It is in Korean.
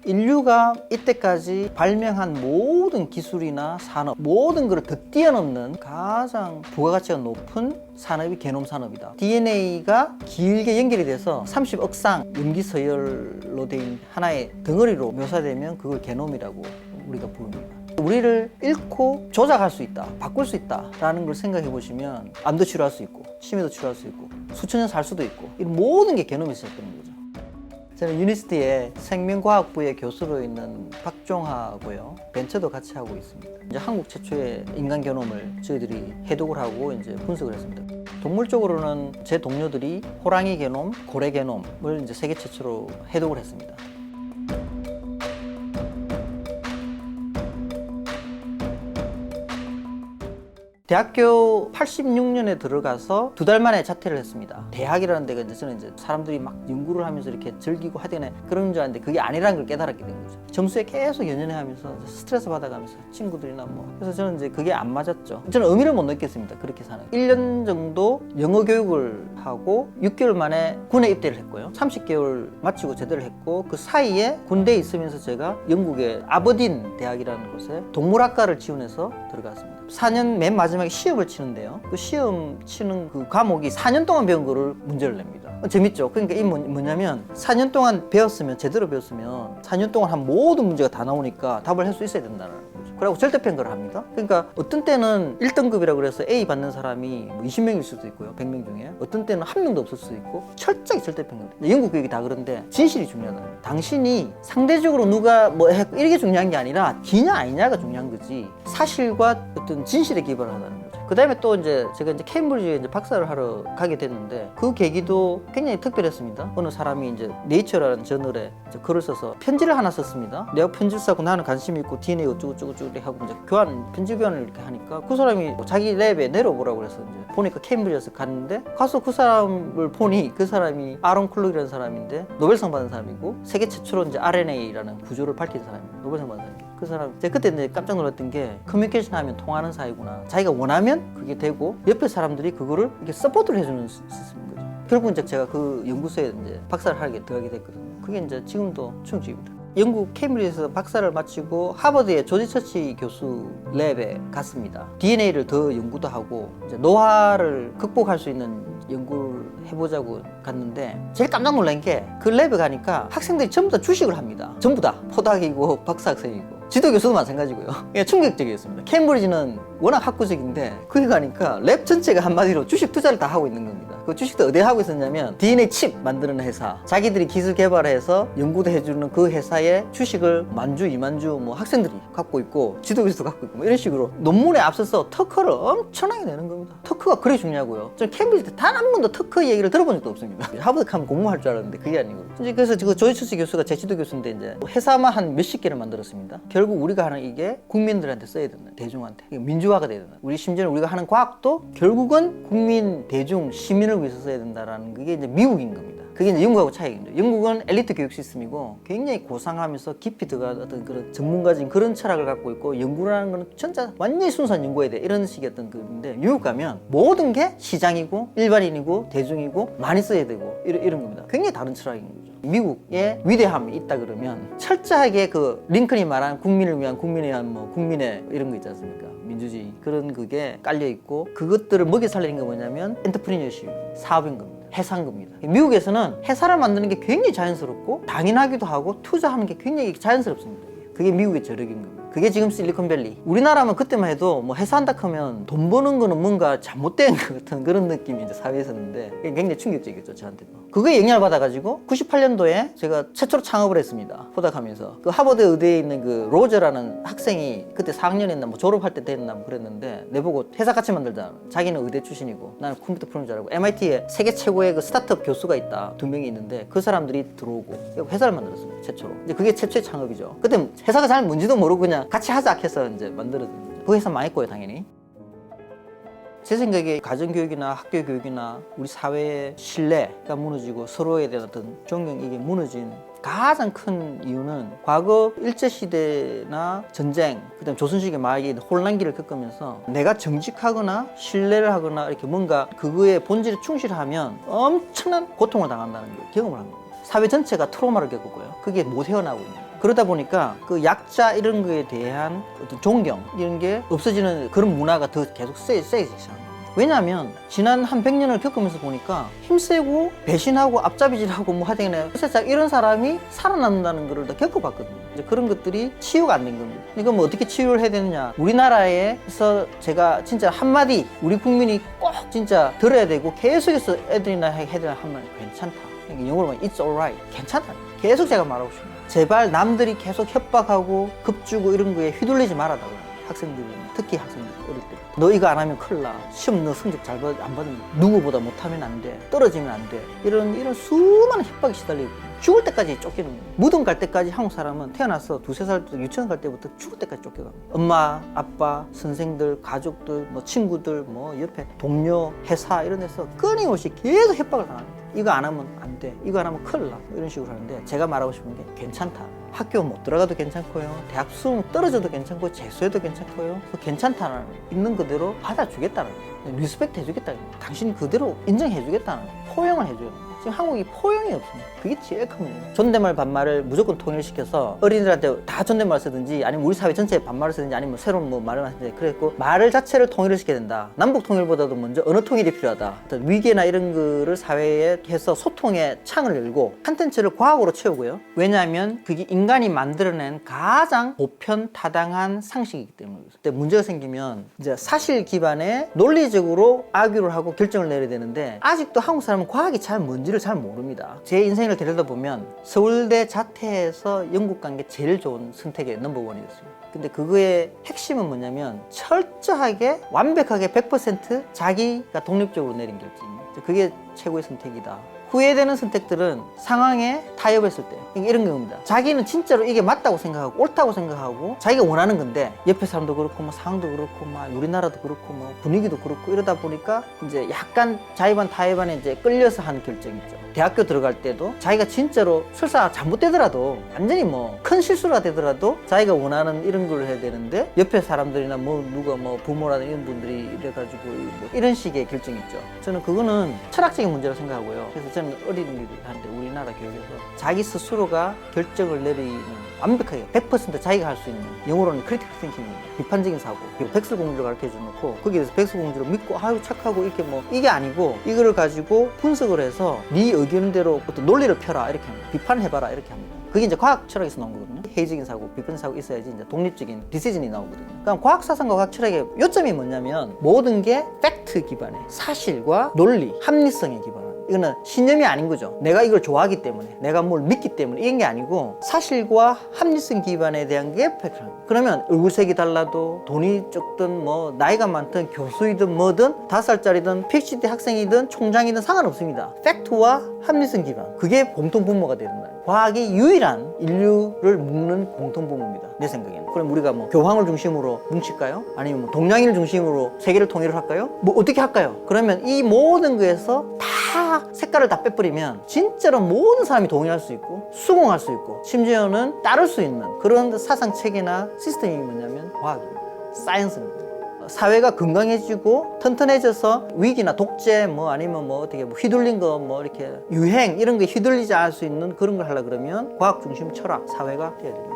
인류가 이때까지 발명한 모든 기술이나 산업, 모든 걸 더 뛰어넘는 가장 부가가치가 높은 산업이 게놈 산업이다. DNA가 길게 연결이 돼서 30억 쌍 염기서열로 된 하나의 덩어리로 묘사되면 그걸 게놈이라고 우리가 부릅니다. 우리를 잃고 조작할 수 있다, 바꿀 수 있다라는 걸 생각해 보시면 암도 치료할 수 있고 치매도 치료할 수 있고 수천 년 살 수도 있고 이런 모든 게 게놈이 시작되는 거죠. 저는 유니스티의 생명과학부의 교수로 있는 박종하고요, 벤처도 같이 하고 있습니다. 이제 한국 최초의 인간 게놈을 저희들이 해독을 하고 이제 분석을 했습니다. 동물 쪽으로는 제 동료들이 호랑이 게놈, 고래 게놈을 이제 세계 최초로 해독을 했습니다. 대학교 86년에 들어가서 2달 만에 자퇴를 했습니다. 대학이라는 데가 이제 저는 이제 사람들이 막 연구를 하면서 이렇게 즐기고 하더니 그런 줄 알았는데 그게 아니라는 걸 깨달았게 된 거죠. 점수에 계속 연연해 하면서 스트레스 받아가면서 친구들이나 뭐. 그래서 저는 이제 그게 안 맞았죠. 저는 의미를 못 느꼈습니다. 그렇게 사는. 1년 정도 영어 교육을 하고 6개월 만에 군에 입대를 했고요. 30개월 마치고 제대를 했고 그 사이에 군대에 있으면서 제가 영국의 아버딘 대학이라는 곳에 동물학과를 지원해서 들어갔습니다. 4년 맨 마지막에 시험을 치는데요. 그 시험 치는 그 과목이 4년 동안 배운 거를 문제를 냅니다. 재밌죠? 그러니까 이 뭐냐면 4년 동안 배웠으면, 제대로 배웠으면 4년 동안 한 모든 문제가 다 나오니까 답을 할 수 있어야 된다는 거죠. 그리고 절대평가를 합니다. 그러니까 어떤 때는 1등급이라고 그래서 A 받는 사람이 뭐 20명일 수도 있고요. 100명 중에. 어떤 때는 한 명도 없을 수도 있고 철저히 절대평가. 영국 교육이 다 그런데 진실이 중요하다는 거예요. 당신이 상대적으로 누가 뭐 했고 이게 중요한 게 아니라 기냐 아니냐가 중요한 거지, 사실과 어떤 진실에 기반을 하다는 거죠. 그 다음에 또 이제 제가 이제 케임브리지에 이제 박사를 하러 가게 됐는데 그 계기도 굉장히 특별했습니다. 어느 사람이 이제 네이처라는 저널에 이제 글을 써서 편지를 하나 썼습니다. 내가 편지를 쓰고 나는 관심이 있고 DNA 어쩌고저쩌고 하고 이제 편지 교환을 이렇게 하니까 그 사람이 자기 랩에 내려보라고 그래서 이제 보니까 케임브리지에서 갔는데 가서 그 사람을 보니 그 사람이 아론 클룩이라는 사람인데 노벨상 받은 사람이고 세계 최초로 이제 RNA라는 구조를 밝힌 사람이에요. 노벨상 받은 사람이에요. 그 사람 제가 그때 이제 깜짝 놀랐던 게 커뮤니케이션 하면 통하는 사이구나. 자기가 원하면 그게 되고 옆에 사람들이 그거를 이렇게 서포트를 해주는 시스템인 거죠. 결국 이제 제가 그 연구소에 이제 박사를 하게 들어가게 됐거든요. 그게 이제 지금도 충직입니다. 영국 케임브리지에서 박사를 마치고 하버드의 조지 처치 교수 랩에 갔습니다. DNA를 더 연구도 하고 이제 노화를 극복할 수 있는 연구를 해보자고 갔는데 제일 깜짝 놀란 게 그 랩에 가니까 학생들이 전부 다 주식을 합니다. 전부 다 포닥이고 박사 학생이고 지도 교수도 마찬가지고요. 충격적이었습니다. 케임브리지는 워낙 학구적인데 거기 가니까 랩 전체가 한마디로 주식 투자를 다 하고 있는 겁니다. 그 주식도 어디에 하고 있었냐면 DNA 칩 만드는 회사, 자기들이 기술 개발해서 연구도 해주는 그 회사의 주식을 만주, 이만주 뭐 학생들이 갖고 있고 지도 교수도 갖고 있고 뭐 이런 식으로 논문에 앞서서 터커를 엄청나게 내는 겁니다. 터커가 그래 중요하고요. 저는 케임브리지 때 단 한 번도 터커 얘기를 들어본 적도 없습니다. 하버드 가면 공부할 줄 알았는데 그게 아니고. 그래서 그 조지 처치 교수가 제 지도 교수인데 이제 회사만 한 몇십 개를 만들었습니다. 결국 우리가 하는 이게 국민들한테 써야 된다. 대중한테. 민주화가 돼야 된다. 우리 심지어 우리가 하는 과학도 결국은 국민, 대중, 시민을 위해서 써야 된다라는 그게 이제 미국인 겁니다. 그게 이제 영국하고 차이입니다. 영국은 엘리트 교육 시스템이고 굉장히 고상하면서 깊이 들어간 어떤 그런 전문가적인 그런 철학을 갖고 있고 연구라는 거는 진짜 완전히 순수한 연구해야 돼. 이런 식의 어떤 건데 미국 가면 모든 게 시장이고 일반인이고 대중이고 많이 써야 되고 이런 겁니다. 굉장히 다른 철학인 거죠. 미국의 위대함이 있다 그러면 철저하게 그 링컨이 말한 국민을 위한 국민에 대한 뭐 국민의 이런 거 있지 않습니까? 민주주의 그런 그게 깔려 있고 그것들을 먹여 살리는 게 뭐냐면 엔터프리너십 사업인 겁니다. 회사인 겁니다. 미국에서는 회사를 만드는 게 굉장히 자연스럽고 당연하기도 하고 투자하는 게 굉장히 자연스럽습니다. 그게 미국의 저력인 겁니다. 그게 지금 실리콘밸리. 우리나라면 그때만 해도 뭐 회사 한다 하면 돈 버는 거는 뭔가 잘못된 것 같은 그런 느낌이 이제 사회에 있었는데 굉장히 충격적이었죠, 저한테도. 그거에 영향을 받아가지고 98년도에 제가 최초로 창업을 했습니다. 포닥하면서. 그 하버드 의대에 있는 그 로저라는 학생이 그때 4학년이었나 뭐 졸업할 때 됐나 뭐 그랬는데 내보고 회사 같이 만들자. 자기는 의대 출신이고 나는 컴퓨터 프로그램 잘하고 MIT에 세계 최고의 그 스타트업 교수가 있다. 2명이 있는데 그 사람들이 들어오고 회사를 만들었습니다. 최초로. 이제 그게 최초의 창업이죠. 그때 회사가 잘 뭔지도 모르고 그냥 같이 하자 해서 이제 만들어진 거죠. 그 회사 망했고요, 당연히. 제 생각에 가정교육이나 학교교육이나 우리 사회의 신뢰가 무너지고 서로에 대한 어떤 존경 이게 무너진 가장 큰 이유는 과거 일제시대나 전쟁, 그 다음 조선시대 말기 혼란기를 겪으면서 내가 정직하거나 신뢰를 하거나 이렇게 뭔가 그거에 본질에 충실하면 엄청난 고통을 당한다는 걸 경험을 한 겁니다. 사회 전체가 트라우마를 겪었고요. 그게 못 헤어나오고 있는 거예요. 그러다 보니까 그 약자 이런 거에 대한 어떤 존경 이런 게 없어지는 그런 문화가 더 계속 세지기 시작합니다. 왜냐하면 지난 한 100년을 겪으면서 보니까 힘세고 배신하고 앞잡이질하고 뭐 하여튼 세상 이런 사람이 살아남는다는 걸 다 겪어봤거든요. 이제 그런 것들이 치유가 안 된 겁니다. 이거 뭐 어떻게 치유를 해야 되느냐? 우리나라에서 제가 진짜 한마디 우리 국민이 꼭 진짜 들어야 되고 계속해서 애들이나 애들이나 하면 괜찮다. 영어로 말하면 it's alright. 괜찮다. 계속 제가 말하고 싶습니다. 제발 남들이 계속 협박하고 급주고 이런 거에 휘둘리지 말아달라. 학생들이 특히 학생들 어릴 때 너 이거 안 하면 큰일 나. 시험 너 성적 안 받으면 누구보다 못하면 안 돼. 떨어지면 안 돼. 이런 수많은 협박이 시달리고 죽을 때까지 쫓기는 거예요. 무덤 갈 때까지 한국 사람은 태어나서 2~3살 때 유치원 갈 때부터 죽을 때까지 쫓겨갑니다. 엄마, 아빠, 선생들, 가족들, 뭐 친구들, 뭐 옆에 동료, 회사 이런 데서 끊임없이 계속 협박을 당합니다. 이거 안 하면 안 돼. 이거 안 하면 큰일 나. 이런 식으로 하는데 제가 말하고 싶은 게 괜찮다. 학교 못 들어가도 괜찮고요. 대학 수능 떨어져도 괜찮고 재수해도 괜찮고요. 괜찮다는 있는 그대로 받아주겠다는 거예요. 리스펙트 해주겠다는 거예요. 당신 그대로 인정해주겠다는 거예요. 포용을 해줘요. 지금 한국이 포용이 없습니다. 그게 제일 큰 문제예요. 존댓말 반말을 무조건 통일시켜서 어린이들한테 다 존댓말 쓰든지 아니면 우리 사회 전체에 반말을 쓰든지 아니면 새로운 뭐 말을 하든지 그랬고 말을 자체를 통일을 시켜야 된다. 남북 통일보다도 먼저 언어 통일이 필요하다. 어떤 위계나 이런 거를 사회에 해서 소통의 창을 열고 콘텐츠를 과학으로 채우고요. 왜냐하면 그게 인간이 만들어낸 가장 보편 타당한 상식이기 때문에 그때 문제가 생기면 이제 사실 기반의 논리적으로 아규를 하고 결정을 내려야 되는데 아직도 한국 사람은 과학이 잘 뭔지를 잘 모릅니다. 제 인생을 들여다보면 서울대 자퇴해서 영국 간 게 제일 좋은 선택의 넘버원이었습니다. 근데 그거의 핵심은 뭐냐면 철저하게 완벽하게 100% 자기가 독립적으로 내린 결정입니다. 그게 최고의 선택이다. 후회되는 선택들은 상황에 타협했을 때 이런 경우입니다. 자기는 진짜로 이게 맞다고 생각하고 옳다고 생각하고 자기가 원하는 건데 옆에 사람도 그렇고 뭐 상황도 그렇고 뭐 우리나라도 그렇고 뭐 분위기도 그렇고 이러다 보니까 이제 약간 자의반 타의반에 이제 끌려서 한 결정이죠. 대학교 들어갈 때도 자기가 진짜로 설사 잘못되더라도 완전히 뭐 큰 실수가 되더라도 자기가 원하는 이런 걸 해야 되는데 옆에 사람들이나 뭐 누가 뭐 부모라든 이런 분들이 이래가지고 뭐 이런 식의 결정이 있죠. 저는 그거는 철학적인 문제라고 생각하고요. 그래서 저는 어린이들한테 우리나라 교육에서 자기 스스로가 결정을 내리는 완벽하게 100% 자기가 할 수 있는 영어로는 크리티컬 띵킹입니다. 비판적인 사고 그리고 백설공주를 가르쳐 주놓고 거기에서 백설공주를 믿고 아유 착하고 이렇게 뭐 이게 아니고 이거를 가지고 분석을 해서 네 의견대로 어떤 논리를 펴라 이렇게 합니다. 비판해봐라 이렇게 합니다. 그게 이제 과학 철학에서 나온 거거든요. 회의적인 사고, 비판적 사고 있어야지 이제 독립적인 디시전이 나오거든요. 그러니까 과학 사상과 과학 철학의 요점이 뭐냐면 모든 게 팩트 기반의 사실과 논리, 합리성에 기반한. 이거는 신념이 아닌 거죠. 내가 이걸 좋아하기 때문에, 내가 뭘 믿기 때문에 이런 게 아니고 사실과 합리성 기반에 대한 게 팩트입니다. 그러면 얼굴색이 달라도 돈이 적든 뭐 나이가 많든 교수이든 뭐든 5살짜리든 PhD 학생이든 총장이든 상관없습니다. 팩트와 합리성 기반. 그게 공통분모가 된다. 과학이 유일한 인류를 묶는 공통분모입니다. 내 생각에는. 그럼 우리가 뭐 교황을 중심으로 뭉칠까요? 아니면 뭐 동양인을 중심으로 세계를 통일을 할까요? 뭐 어떻게 할까요? 그러면 이 모든 거에서 다 색깔을 다 빼버리면 진짜로 모든 사람이 동의할 수 있고 수긍할 수 있고 심지어는 따를 수 있는 그런 사상 체계나 시스템이 뭐냐면 과학입니다. 사이언스입니다. 사회가 건강해지고 튼튼해져서 위기나 독재 뭐 아니면 뭐 어떻게 뭐 휘둘린 거 뭐 이렇게 유행 이런 게 휘둘리지 않을 수 있는 그런 걸 하려 그러면 과학 중심 철학 사회가 돼야 됩니다.